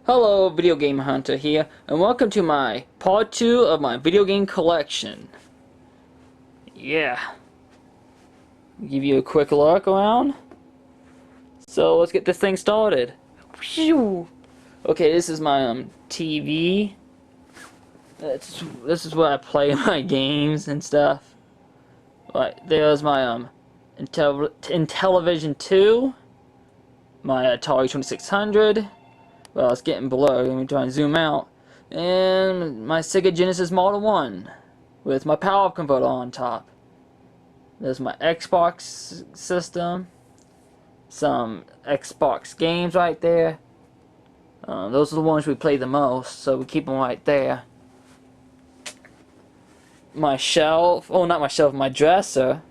Hello, Video Game Hunter here, and welcome to my part 2 of my video game collection. Yeah. Give you a quick look around. So let's get this thing started. Phew. Okay, this is my TV. This is where I play my games and stuff. Right, there's my Intellivision 2, my Atari 2600. Well, it's getting blurry. Let me try and zoom out. And my Sega Genesis Model 1 with my power converter on top. There's my Xbox system. Some Xbox games right there. Those are the ones we play the most, so we keep them right there. My shelf. Oh, not my shelf, my dresser.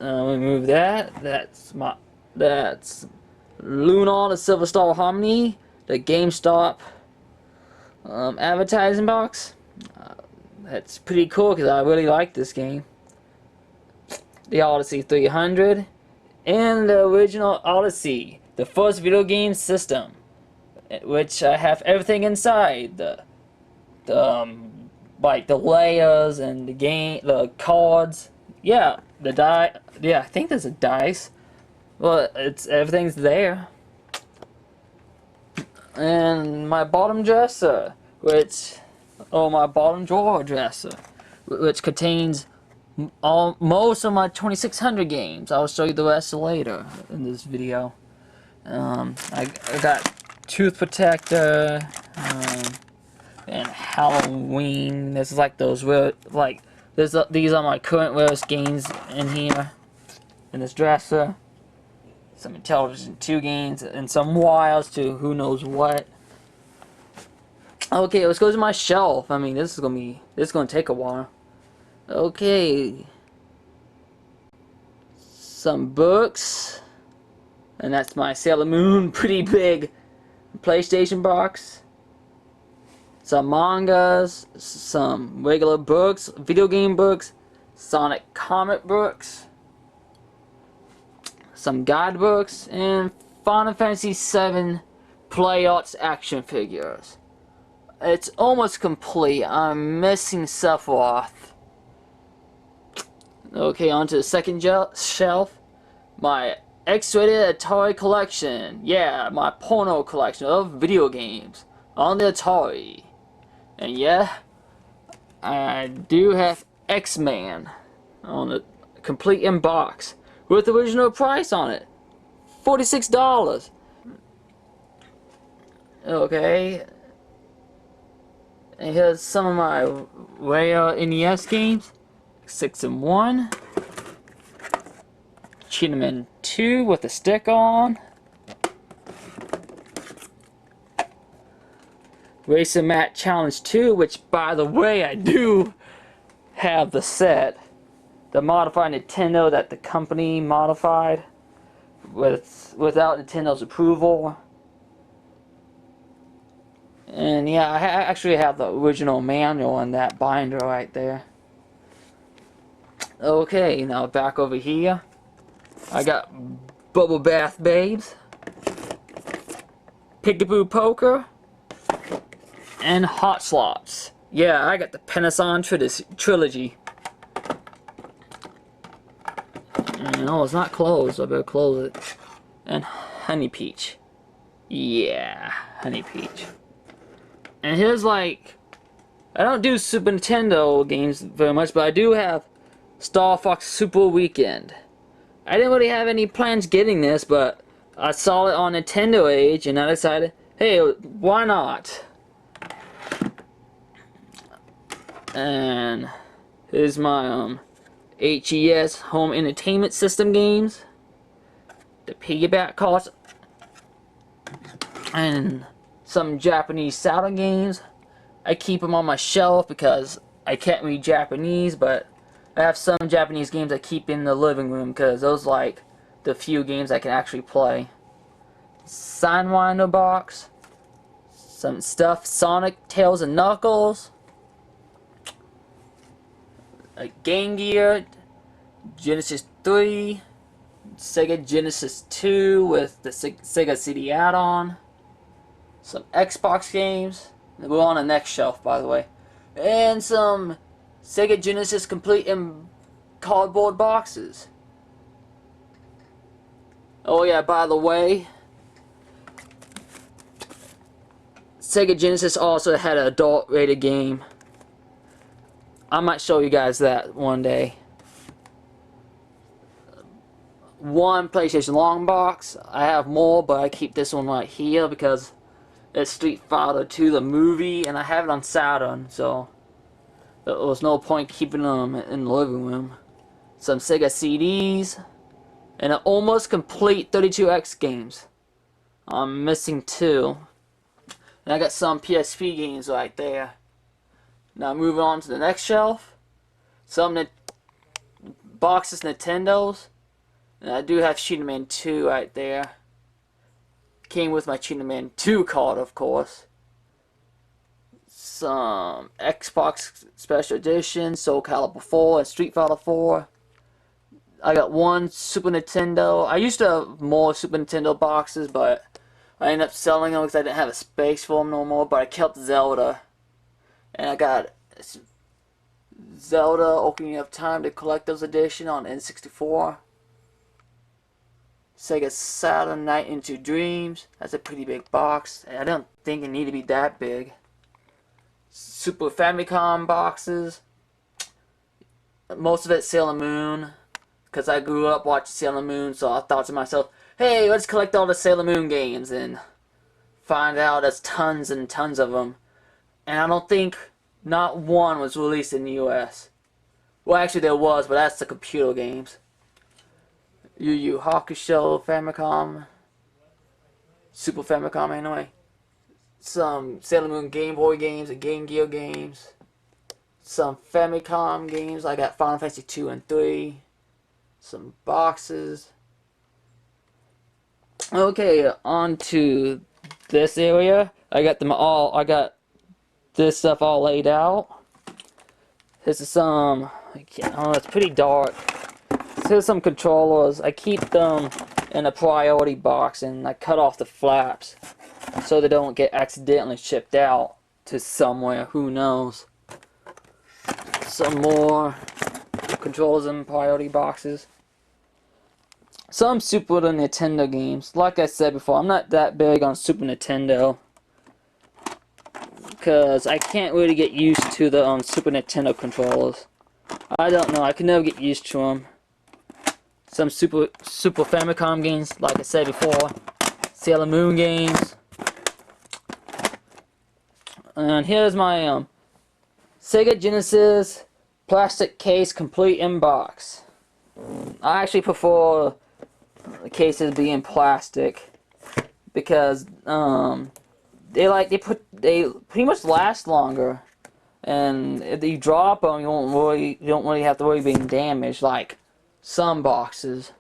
We move that. That's Lunar, the Silver Star Harmony, the GameStop advertising box. That's pretty cool because I really like this game. The Odyssey 300 and the original Odyssey, the first video game system, which I have everything inside. Like the layers and the cards. Yeah, the die. Yeah, I think there's a dice. Well, everything's there. And my bottom dresser, my bottom drawer dresser, which contains most of my 2600 games. I'll show you the rest later in this video. I got Tooth Protector, and Halloween. This is like those these are my current rarest games in here, in this dresser. Some Intellivision 2 games, and some wires to who knows what. Okay, let's go to my shelf. I mean, this is gonna take a while. Okay. Some books. And that's my Sailor Moon pretty big PlayStation box. Some mangas, some regular books, video game books, Sonic comic books, some guidebooks, and Final Fantasy VII Play Arts action figures. It's almost complete. I'm missing Sephiroth. Okay, on to the second shelf. My X-rated Atari collection. Yeah, my porno collection of video games on the Atari. And yeah, I do have X-Man on the complete in box with the original price on it, $46. Okay, and here's some of my rare NES games: 6 and 1, Cheetah 2 with the stick on, Racer Mat Challenge 2, which by the way I do have the set. The modified Nintendo that the company modified without Nintendo's approval. And yeah, I actually have the original manual in that binder right there. Okay, now back over here. I got Bubble Bath Babes, Peekaboo Poker, and Hot Slots. Yeah, I got the Panasonic trilogy. No, it's not closed. I better close it. And Honey Peach. Yeah, Honey Peach. And here's like, I don't do Super Nintendo games very much, but I do have Star Fox Super Weekend. I didn't really have any plans getting this, but I saw it on Nintendo Age, and I decided, hey, why not? And here's my HES Home Entertainment System games, the piggyback cards, and some Japanese Saturn games. I keep them on my shelf because I can't read Japanese, but I have some Japanese games I keep in the living room because those are like the few games I can actually play. Sidewinder box, some stuff, Sonic, Tails and Knuckles, a Game Gear, Genesis 3, Sega Genesis 2 with the Sega CD add-on, some Xbox games. We're on the next shelf, by the way. And some Sega Genesis complete in cardboard boxes. Oh yeah, by the way, Sega Genesis also had an adult-rated game. I might show you guys that one day. One PlayStation long box. I have more, but I keep this one right here because it's Street Fighter 2 the movie, and I have it on Saturn, so there was no point keeping them in the living room. Some Sega CDs, and an almost complete 32X games. I'm missing 2. And I got some PSP games right there. Now moving on to the next shelf. Some boxes Nintendos. And I do have Cheetah Man 2 right there. Came with my Cheetah Man 2 card, of course. Some Xbox Special Edition, Soul Calibur 4, and Street Fighter 4. I got one Super Nintendo. I used to have more Super Nintendo boxes, but I ended up selling them because I didn't have a space for them no more. But I kept Zelda. And I got Zelda Ocarina of Time, the Collector's Edition on N64. Sega Saturn Night into Dreams. That's a pretty big box. I don't think it needed to be that big. Super Famicom boxes. Most of it Sailor Moon. Because I grew up watching Sailor Moon, so I thought to myself, hey, let's collect all the Sailor Moon games. And find out there's tons and tons of them. And I don't think not one was released in the US. Well, actually there was, but that's the computer games. Yu Yu Hakusho, Famicom, Super Famicom anyway. Some Sailor Moon Game Boy games and Game Gear games. Some Famicom games. I got Final Fantasy 2 and 3. Some boxes. Okay, on to this area. I got them all. I got this stuff all laid out. This is some. Oh, it's pretty dark. Here's some controllers. I keep them in a priority box and I cut off the flaps so they don't get accidentally shipped out to somewhere. Who knows? Some more controllers in priority boxes. Some Super Nintendo games. Like I said before, I'm not that big on Super Nintendo because I can't really get used to the Super Nintendo controllers. I don't know. I can never get used to them. Some Super Famicom games, like I said before. Sailor Moon games. And here's my Sega Genesis plastic case complete in box. I actually prefer the cases being plastic because they pretty much last longer, and if you drop them, you don't really have to worry being damaged like some boxes.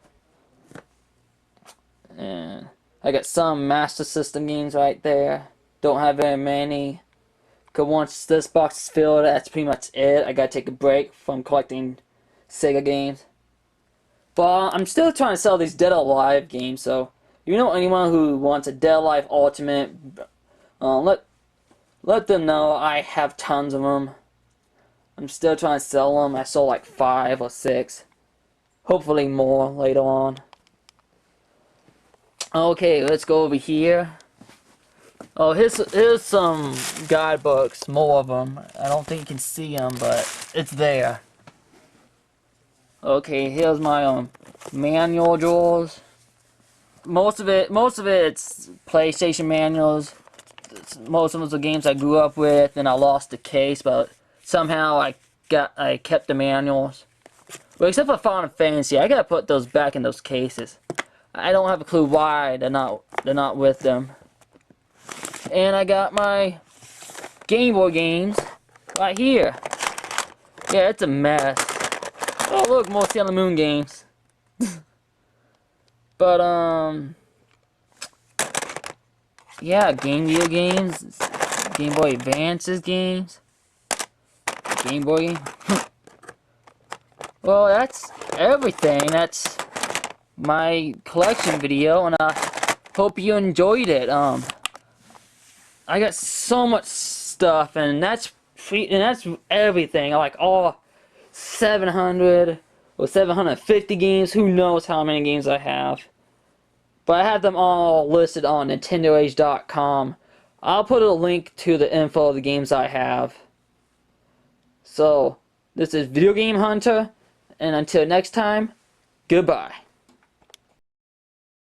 And I got some Master System games right there. Don't have very many. Cause once this box is filled, that's pretty much it. I gotta take a break from collecting Sega games. But I'm still trying to sell these Dead or Alive games, so if you know anyone who wants a Dead or Alive Ultimate, let them know. I have tons of them. I'm still trying to sell them. I sold like 5 or 6. Hopefully more later on. Okay, let's go over here. Oh, here's some guidebooks, more of them. I don't think you can see them, but it's there. Okay, here's my manual drawers. Most of it's PlayStation manuals. Most of them are games I grew up with, and I lost the case, but somehow I kept the manuals. Well, except for Final Fantasy, I gotta put those back in those cases. I don't have a clue why they're not with them. And I got my Game Boy games right here. Yeah, it's a mess. Oh look, more Sailor Moon games. But yeah, Game Gear games, Game Boy Advance's games, Game Boy game. Well, that's everything. That's my collection video, and I hope you enjoyed it. I got so much stuff, and that's free, and that's everything. Like all 700 or 750 games. Who knows how many games I have? But I have them all listed on NintendoAge.com. I'll put a link to the info of the games I have. So, this is Video Game Hunter, and until next time, goodbye.